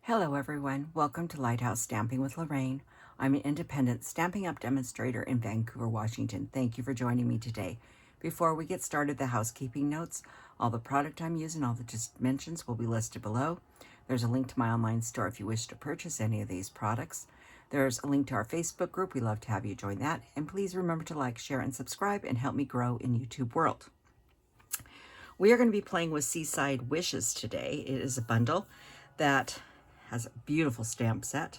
Hello everyone, welcome to Lighthouse Stamping with Lorraine. I'm an independent Stampin' Up! Demonstrator in Vancouver, Washington. Thank you for joining me today. Before we get started, the housekeeping notes. All the product I'm using, all the dimensions will be listed below. There's a link to my online store if you wish to purchase any of these products. There's a link to our Facebook group. We'd love to have you join that. And please remember to like, share, and subscribe and help me grow in YouTube world. We are going to be playing with Seaside Wishes today. It is a bundle that has a beautiful stamp set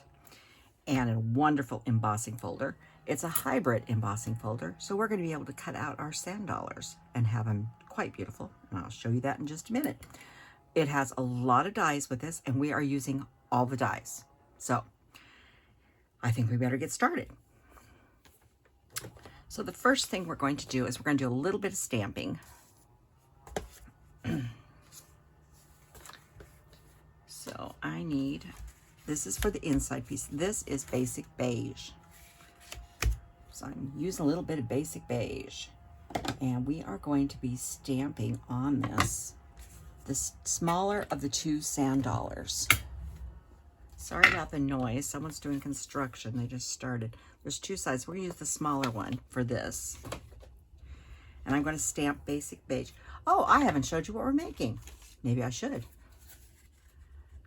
and a wonderful embossing folder. It's a hybrid embossing folder, so we're going to be able to cut out our sand dollars and have them quite beautiful, and I'll show you that in just a minute. It has a lot of dies with this, and we are using all the dies. So I think we better get started. So the first thing we're going to do is we're going to do a little bit of stamping. So I need, this is for the inside piece. This is Basic Beige. So I'm using a little bit of Basic Beige. And we are going to be stamping on this smaller of the two sand dollars. Sorry about the noise. Someone's doing construction. They just started. There's two sides. We're going to use the smaller one for this. And I'm going to stamp Basic Beige. Oh, I haven't showed you what we're making. Maybe I should.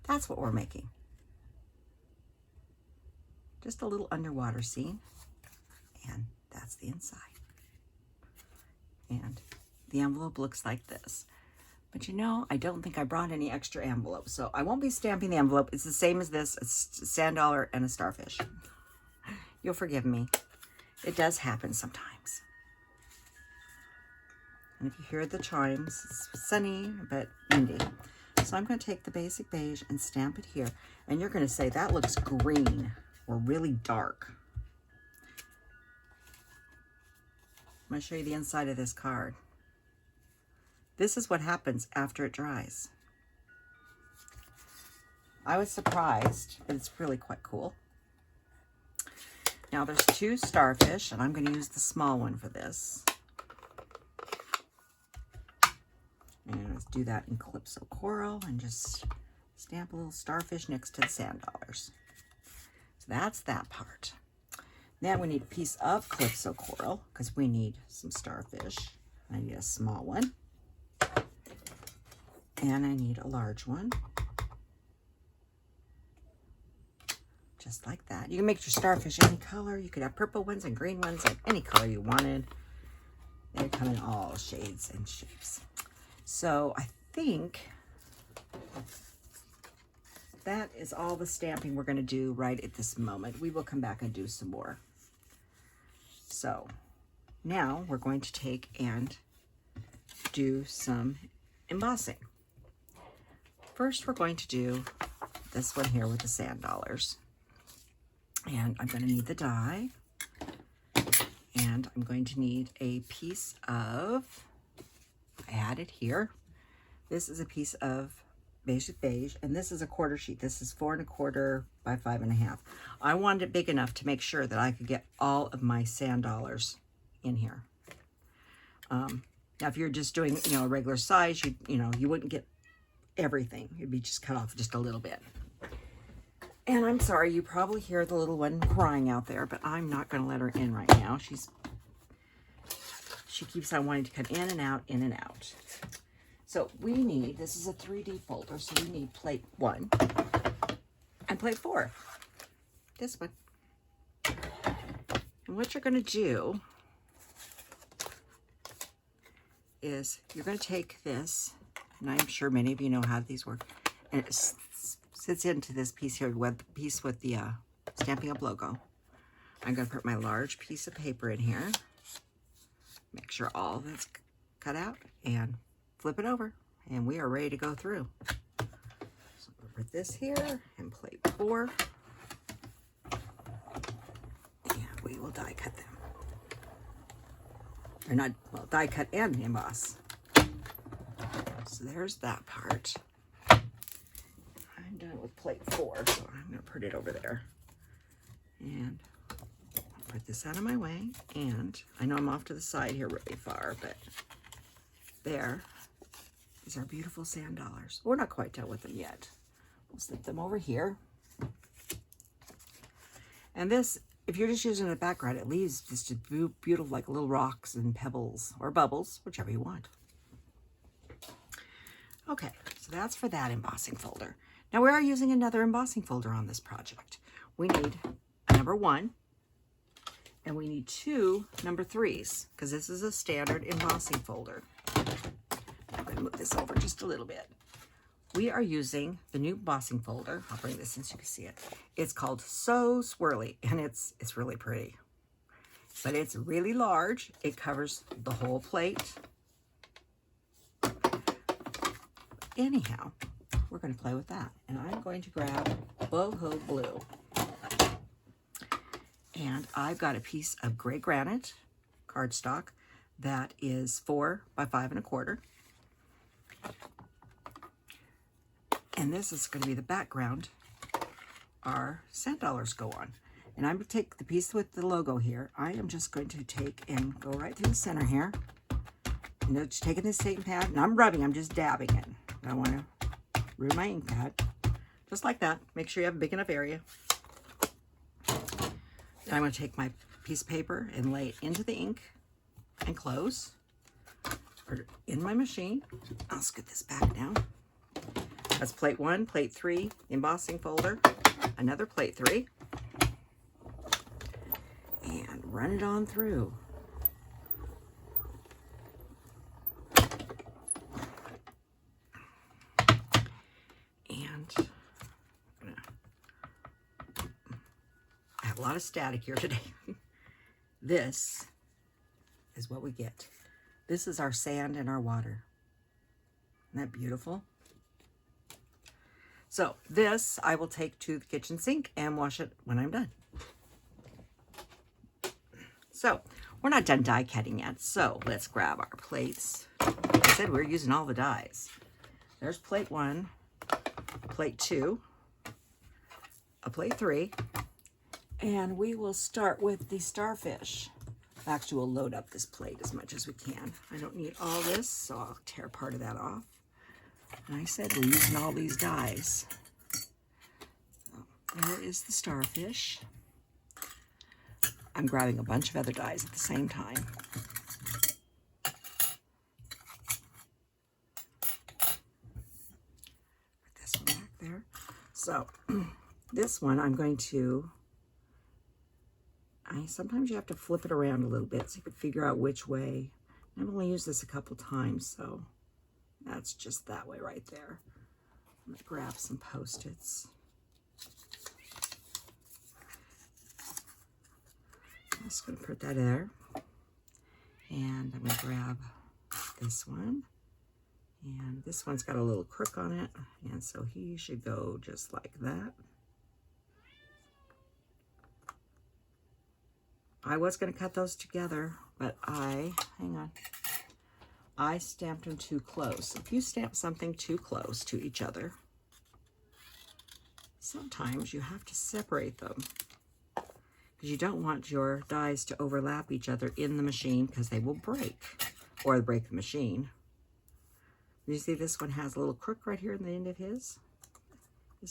That's what we're making. Just a little underwater scene. And that's the inside. And the envelope looks like this. But you know, I don't think I brought any extra envelopes, so I won't be stamping the envelope. It's the same as this. It's a sand dollar and a starfish. You'll forgive me. It does happen sometimes. And if you hear the chimes, it's sunny but windy. So I'm going to take the Basic Beige and stamp it here. And you're going to say, that looks green or really dark. I'm going to show you the inside of this card. This is what happens after it dries. I was surprised, but it's really quite cool. Now there's two starfish, and I'm going to use the small one for this. And let's do that in Calypso Coral and just stamp a little starfish next to the sand dollars. So that's that part. Then we need a piece of Calypso Coral because we need some starfish. I need a small one. And I need a large one. Just like that. You can make your starfish any color. You could have purple ones and green ones, like any color you wanted. They come in all shades and shapes. So I think that is all the stamping we're going to do right at this moment. We will come back and do some more. So now we're going to take and do some embossing. First, we're going to do this one here with the sand dollars. And I'm going to need the die. And I'm going to need a piece of, I had it here. This is a piece of Basic Beige, and this is a quarter sheet. This is 4 1/4 by 5 1/2. I wanted it big enough to make sure that I could get all of my sand dollars in here. Now, if you're just doing, a regular size, you wouldn't get everything. You'd be just cut off just a little bit. And I'm sorry, you probably hear the little one crying out there, but I'm not going to let her in right now. She keeps on wanting to come in and out, in and out. So we need, this is a 3D folder, so we need plate 1 and plate 4. This one. And what you're going to do is you're going to take this, and I'm sure many of you know how these work, and it sits into this piece here, with the Stampin' Up! Logo. I'm going to put my large piece of paper in here. Make sure all of it's cut out and flip it over, and we are ready to go through. So we'll put this here and plate 4, and we will die cut them. Or not, well, die cut and emboss. So there's that part. I'm done with plate 4, so I'm going to put it over there. And put this out of my way, and I know I'm off to the side here really far, but there is our beautiful sand dollars. We're not quite done with them yet. We'll slip them over here. And this, if you're just using a background, it leaves just beautiful, like little rocks and pebbles or bubbles, whichever you want. Okay, so that's for that embossing folder. Now we are using another embossing folder on this project. We need a number 1, and we need 2 number 3s, because this is a standard embossing folder. I'm going to move this over just a little bit. We are using the new embossing folder. I'll bring this in so you can see it. It's called So Swirly, and it's really pretty. But it's really large. It covers the whole plate. Anyhow, we're going to play with that. And I'm going to grab Boho Blue. And I've got a piece of Gray Granite cardstock that is 4 by 5 1/4. And this is going to be the background our sand dollars go on. And I'm going to take the piece with the logo here. I am just going to take and go right through the center here. And just taking this ink pad, and I'm rubbing, I'm just dabbing it. I don't want to ruin my ink pad. Just like that. Make sure you have a big enough area. Then I'm going to take my piece of paper and lay it into the ink and close. Or in my machine. I'll scoot this back down. That's plate 1, plate 3, embossing folder, another plate 3, and run it on through. And I have a lot of static here today. This is what we get. This is our sand and our water. Isn't that beautiful? So this I will take to the kitchen sink and wash it when I'm done. So we're not done die cutting yet. So let's grab our plates. Like I said, we're using all the dies. There's plate 1, plate 2, a plate 3, and we will start with the starfish. Actually, we'll load up this plate as much as we can. I don't need all this, so I'll tear part of that off. And I said we're using all these dies. So there is the starfish. I'm grabbing a bunch of other dies at the same time. Put this one back there. So this one I'm going to, sometimes you have to flip it around a little bit so you can figure out which way. I've only used this a couple times, so that's just that way right there. I'm going to grab some Post-its. I'm just going to put that there. And I'm going to grab this one. And this one's got a little crook on it. And so he should go just like that. I was going to cut those together, but hang on. I stamped them too close. If you stamp something too close to each other, sometimes you have to separate them because you don't want your dies to overlap each other in the machine because they will break or break the machine. You see this one has a little crook right here in the end of his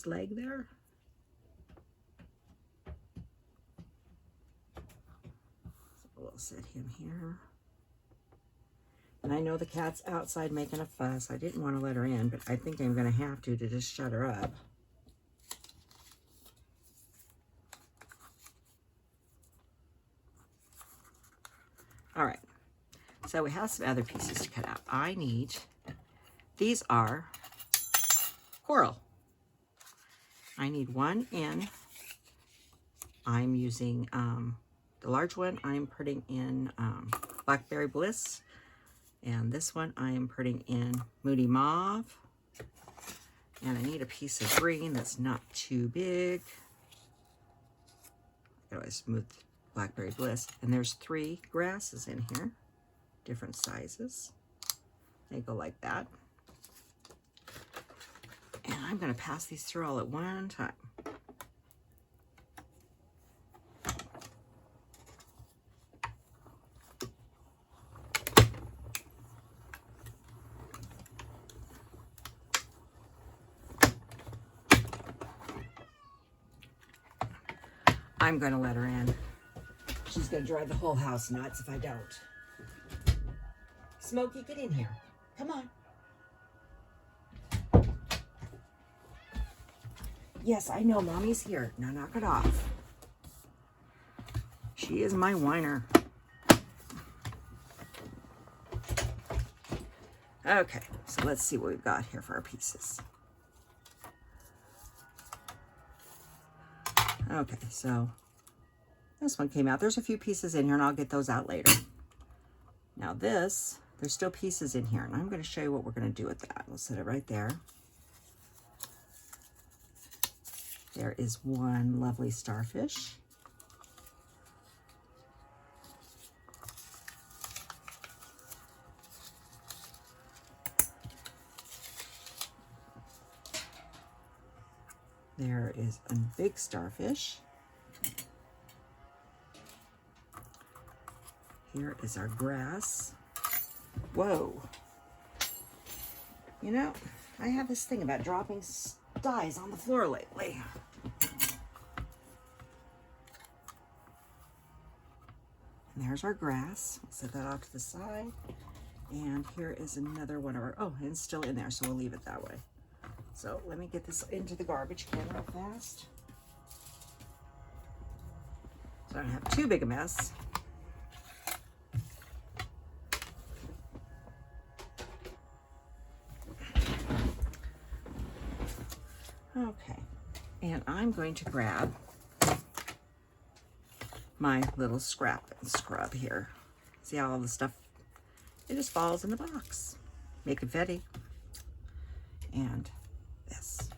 leg there. So we'll set him here. And I know the cat's outside making a fuss. I didn't want to let her in, but I think I'm going to have to just shut her up. All right. So we have some other pieces to cut out. I need, these are coral. I need one in. I'm using the large one. I'm putting in Blackberry Bliss. And this one I am putting in Moody Mauve. And I need a piece of green that's not too big. I always smooth Blackberry Bliss. And there's 3 grasses in here, different sizes. They go like that. And I'm going to pass these through all at one time. I'm going to let her in. She's going to drive the whole house nuts if I don't. Smokey, get in here. Come on. Yes, I know, Mommy's here. Now knock it off. She is my whiner. Okay, so let's see what we've got here for our pieces. Okay, so this one came out. There's a few pieces in here, and I'll get those out later. Now this, there's still pieces in here, and I'm going to show you what we're going to do with that. We'll set it right there. There is one lovely starfish. There is a big starfish. Here is our grass. Whoa. You know, I have this thing about dropping dies on the floor lately. And there's our grass. We'll set that off to the side. And here is another one of our, oh, and it's still in there, so we'll leave it that way. So let me get this into the garbage can real fast. So I don't have too big a mess. Okay, and I'm going to grab my little scrap and scrub here. See how all the stuff, it just falls in the box. Make confetti. And this.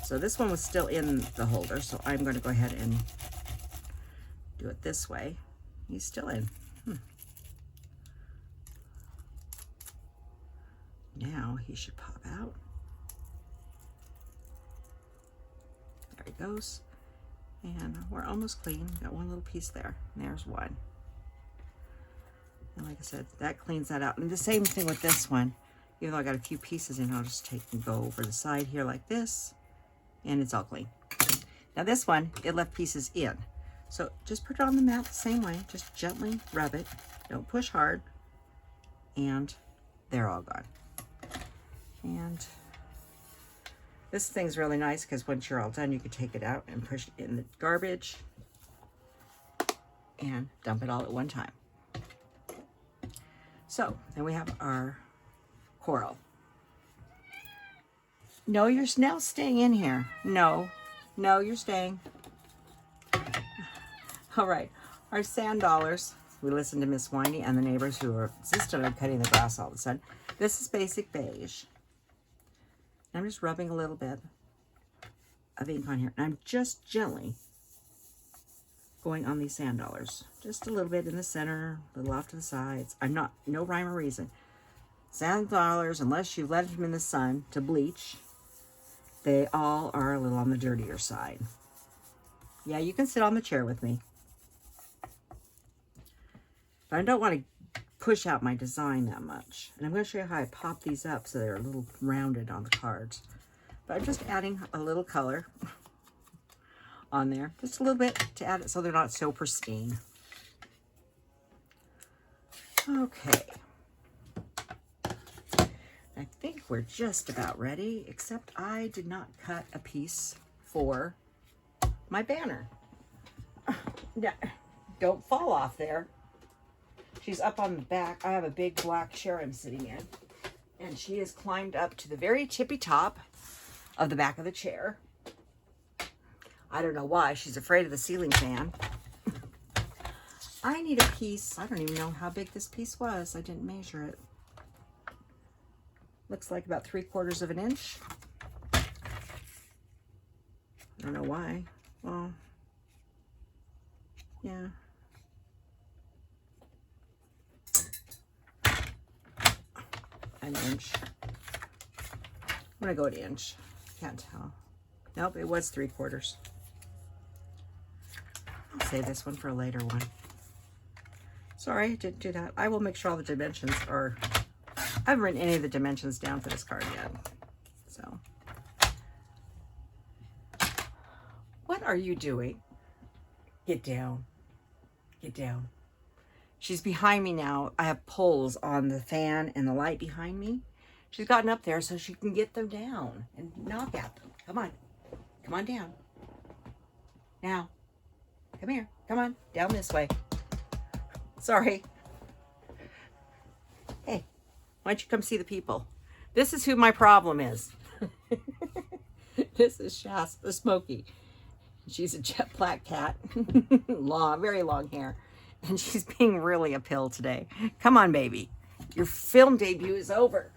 So this one was still in the holder, so I'm going to go ahead and do it this way. He's still in. Now he should pop out. There he goes. And we're almost clean. Got one little piece there. And there's one. And like I said, that cleans that out. And the same thing with this one. Even though I got a few pieces in, I'll just take and go over the side here like this. And it's all clean. Now this one, it left pieces in. So just put it on the mat the same way. Just gently rub it. Don't push hard. And they're all gone. And this thing's really nice because once you're all done, you can take it out and push it in the garbage and dump it all at one time. So then we have our coral. No, you're now staying in here. No, you're staying. All right, our sand dollars. We listened to Miss Whiny and the neighbors who are insistent on cutting the grass all of a sudden. This is Basic Beige. I'm just rubbing a little bit of ink on here. And I'm just gently going on these sand dollars. Just a little bit in the center, a little off to the sides. I'm not, no rhyme or reason. Sand dollars, unless you've let them in the sun to bleach, they all are a little on the dirtier side. Yeah, you can sit on the chair with me. But I don't want to push out my design that much. And I'm going to show you how I pop these up so they're a little rounded on the cards. But I'm just adding a little color on there. Just a little bit to add it so they're not so pristine. Okay. I think we're just about ready, except I did not cut a piece for my banner. Don't fall off there. She's up on the back. I have a big black chair I'm sitting in. And she has climbed up to the very tippy top of the back of the chair. I don't know why. She's afraid of the ceiling fan. I need a piece. I don't even know how big this piece was. I didn't measure it. Looks like about 3/4 of an inch. I don't know why. Well, yeah. An inch. I'm gonna go an inch. Can't tell. Nope, it was 3/4. I'll save this one for a later one. Sorry, I didn't do that. I will make sure all the dimensions are, I haven't written any of the dimensions down for this card yet. So what are you doing? Get down. Get down. She's behind me now. I have poles on the fan and the light behind me. She's gotten up there so she can get them down and knock at them. Come on. Come on down. Now. Come here. Come on. Down this way. Sorry. Hey, why don't you come see the people? This is who my problem is. This is Shasta Smokey. She's a jet black cat. Long, very long hair. And she's being really a pill today. Come on, baby. Your film debut is over.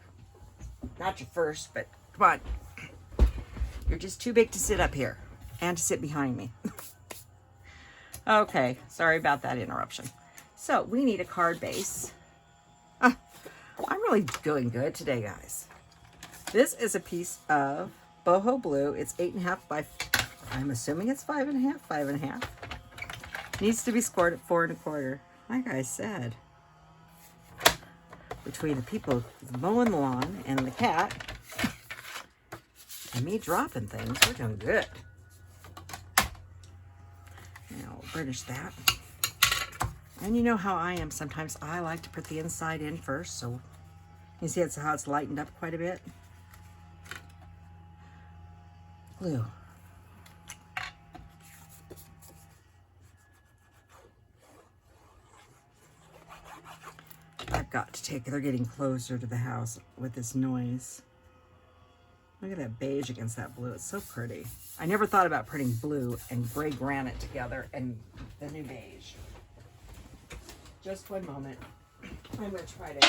Not your first, but come on. You're just too big to sit up here and to sit behind me. Okay, sorry about that interruption. So we need a card base. I'm really doing good today, guys. This is a piece of Boho Blue. It's 8.5 by, I'm assuming it's 5.5, 5.5. Needs to be scored at 4 1/4. Like I said, between the people mowing the lawn and the cat and me dropping things, we're doing good. Now we'll burnish that. And you know how I am. Sometimes I like to put the inside in first. So you see how it's lightened up quite a bit. Glue. I've got to take, they're getting closer to the house with this noise. Look at that beige against that blue. It's so pretty. I never thought about putting blue and gray granite together and the new beige. Just one moment. I'm going to try to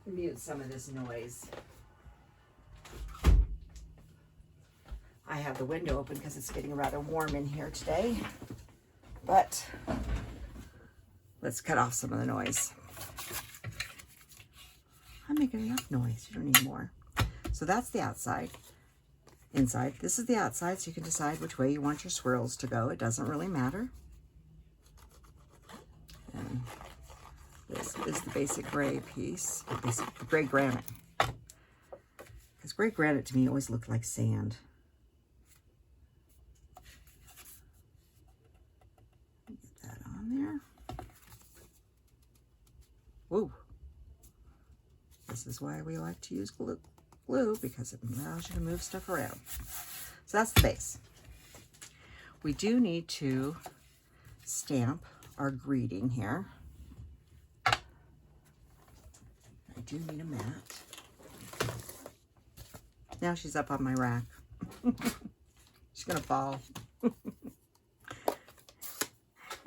mute some of this noise. I have the window open because it's getting rather warm in here today. But let's cut off some of the noise. I'm making enough noise. You don't need more. So that's the outside. Inside. This is the outside, so you can decide which way you want your swirls to go. It doesn't really matter. And this is the basic gray piece. Basic gray granite. Because gray granite to me always looked like sand. Get that on there. Whoa. This is why we like to use glue, because it allows you to move stuff around. So that's the base. We do need to stamp our greeting here. I do need a mat. Now she's up on my rack. She's gonna fall.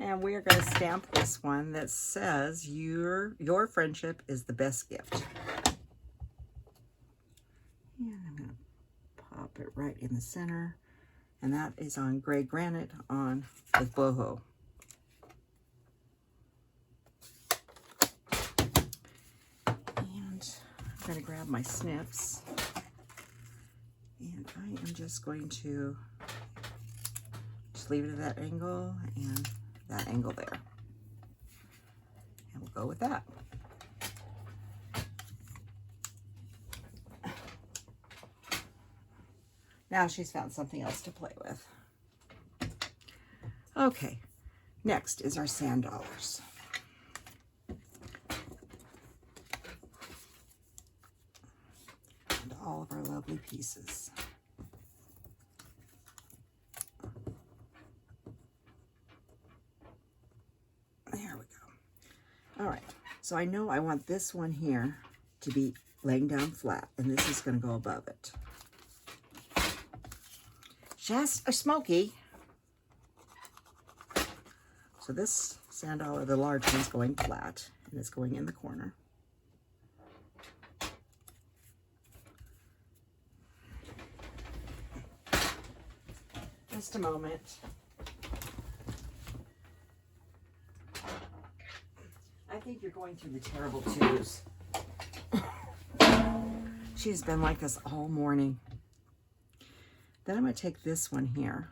And we are going to stamp this one that says your friendship is the best gift. And I'm going to pop it right in the center. And that is on Gray Granite with Boho. And I'm going to grab my snips. And I am just going to just leave it at that angle and that angle there. And we'll go with that. Now she's found something else to play with. Okay, next is our sand dollars. And all of our lovely pieces. There we go. All right, so I know I want this one here to be laying down flat, and this is going to go above it. Just a smoky. So this sand dollar, the large one's going flat, and it's going in the corner. Just a moment. I think you're going through the terrible twos. She's been like this all morning. Then I'm going to take this one here.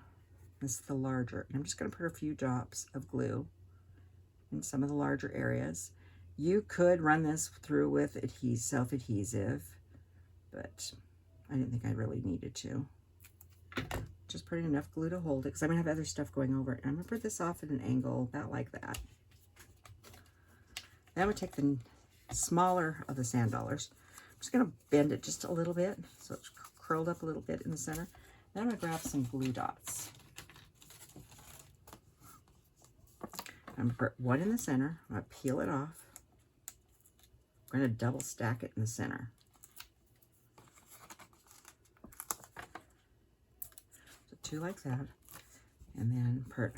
This is the larger. And I'm just going to put a few drops of glue in some of the larger areas. You could run this through with self-adhesive, but I didn't think I really needed to. just putting enough glue to hold it because I'm going to have other stuff going over it. And I'm going to put this off at an angle about like that. Then I'm going to take the smaller of the sand dollars. I'm just going to bend it just a little bit so it's curled up a little bit in the center. Then I'm going to grab some glue dots. I'm going to put one in the center. I'm going to peel it off. I'm going to double stack it in the center. So 2 like that. And then put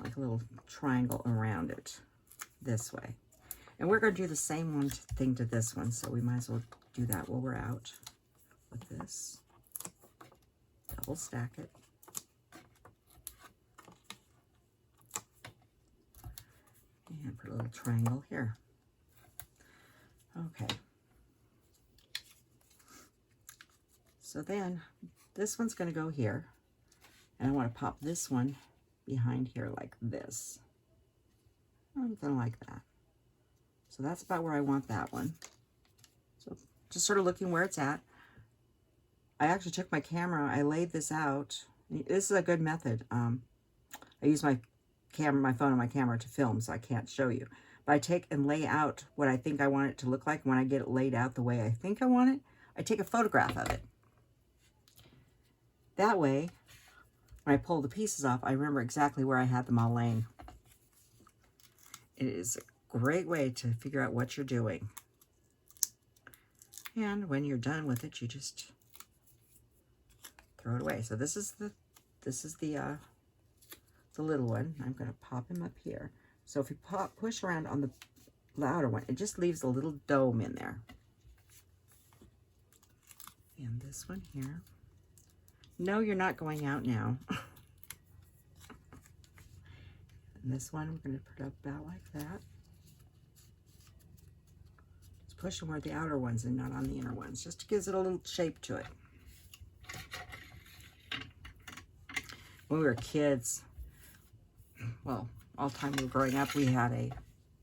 like a little triangle around it this way. And we're going to do the same thing to this one, so we might as well do that while we're out with this. Double stack it. And put a little triangle here. Okay. So then this one's going to go here. And I want to pop this one behind here like this. Something like that. So that's about where I want that one. So just sort of looking where it's at. I actually took my camera, I laid this out. This is a good method. I use my phone and my camera to film, so I can't show you. But I take and lay out what I think I want it to look like. When I get it laid out the way I think I want it, I take a photograph of it. That way, when I pull the pieces off, I remember exactly where I had them all laying. It is a great way to figure out what you're doing. And when you're done with it, you just throw it away. So this is the little one. I'm going to pop him up here. So if you push around on the louder one, it just leaves a little dome in there. And this one here. No, you're not going out now. And this one, I'm going to put up about like that. Just push them where the outer ones and not on the inner ones. Just gives it a little shape to it. When we were kids, well, all the time we were growing up, we had a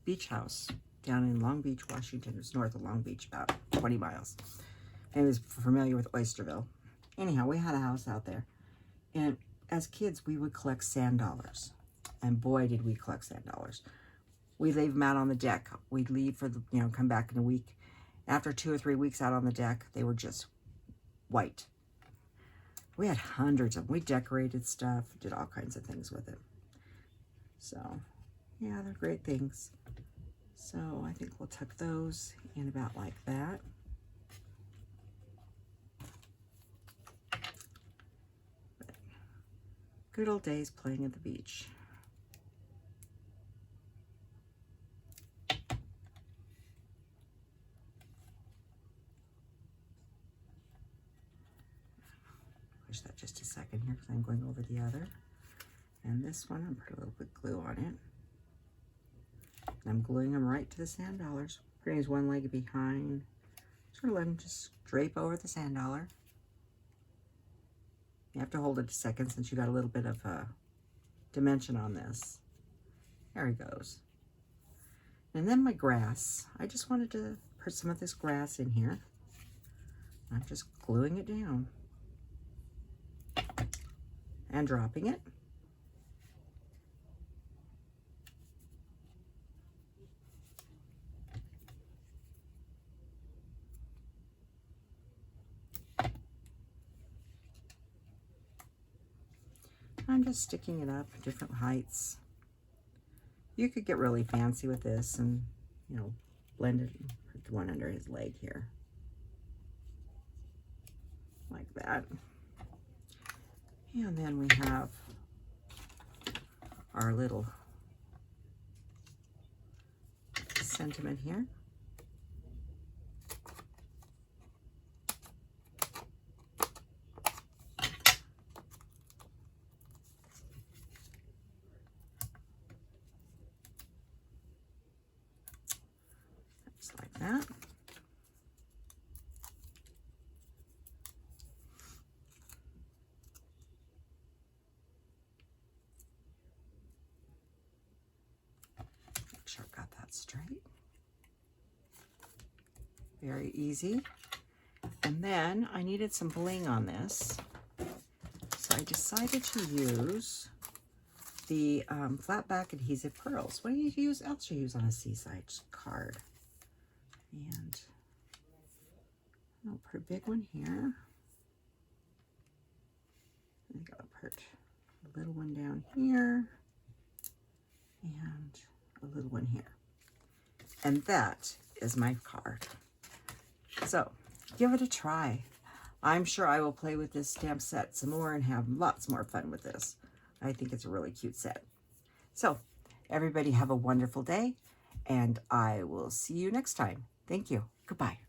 beach house down in Long Beach, Washington. It was north of Long Beach, about 20 miles. And it was familiar with Oysterville. Anyhow, we had a house out there. And as kids, we would collect sand dollars. And boy, did we collect sand dollars. We'd leave them out on the deck. We'd leave for the, come back in a week. After 2 or 3 weeks out on the deck, they were just white. We had hundreds of them. We decorated stuff, did all kinds of things with it. So, yeah, they're great things. So I think we'll tuck those in about like that. But good old days playing at the beach. Push that just a second here because I'm going over the other. And this one, I'm putting a little bit of glue on it. And I'm gluing them right to the sand dollars. Putting one leg behind. Sort of let them just drape over the sand dollar. You have to hold it a second since you got a little bit of a dimension on this. There he goes. And then my grass. I just wanted to put some of this grass in here. I'm just gluing it down. And dropping it. I'm just sticking it up different heights. You could get really fancy with this and, blend it and put the one under his leg here. Like that. And then we have our little sentiment here. Just like that. Make sure I've got that straight. Very easy. And then I needed some bling on this. So I decided to use the flat back adhesive pearls. What do you use else you use on a Seaside card? And I'll put a big one here. I gotta put a little one down here and a little one here. And that is my card. So give it a try. I'm sure I will play with this stamp set some more and have lots more fun with this. I think it's a really cute set. So everybody have a wonderful day, and I will see you next time. Thank you. Goodbye.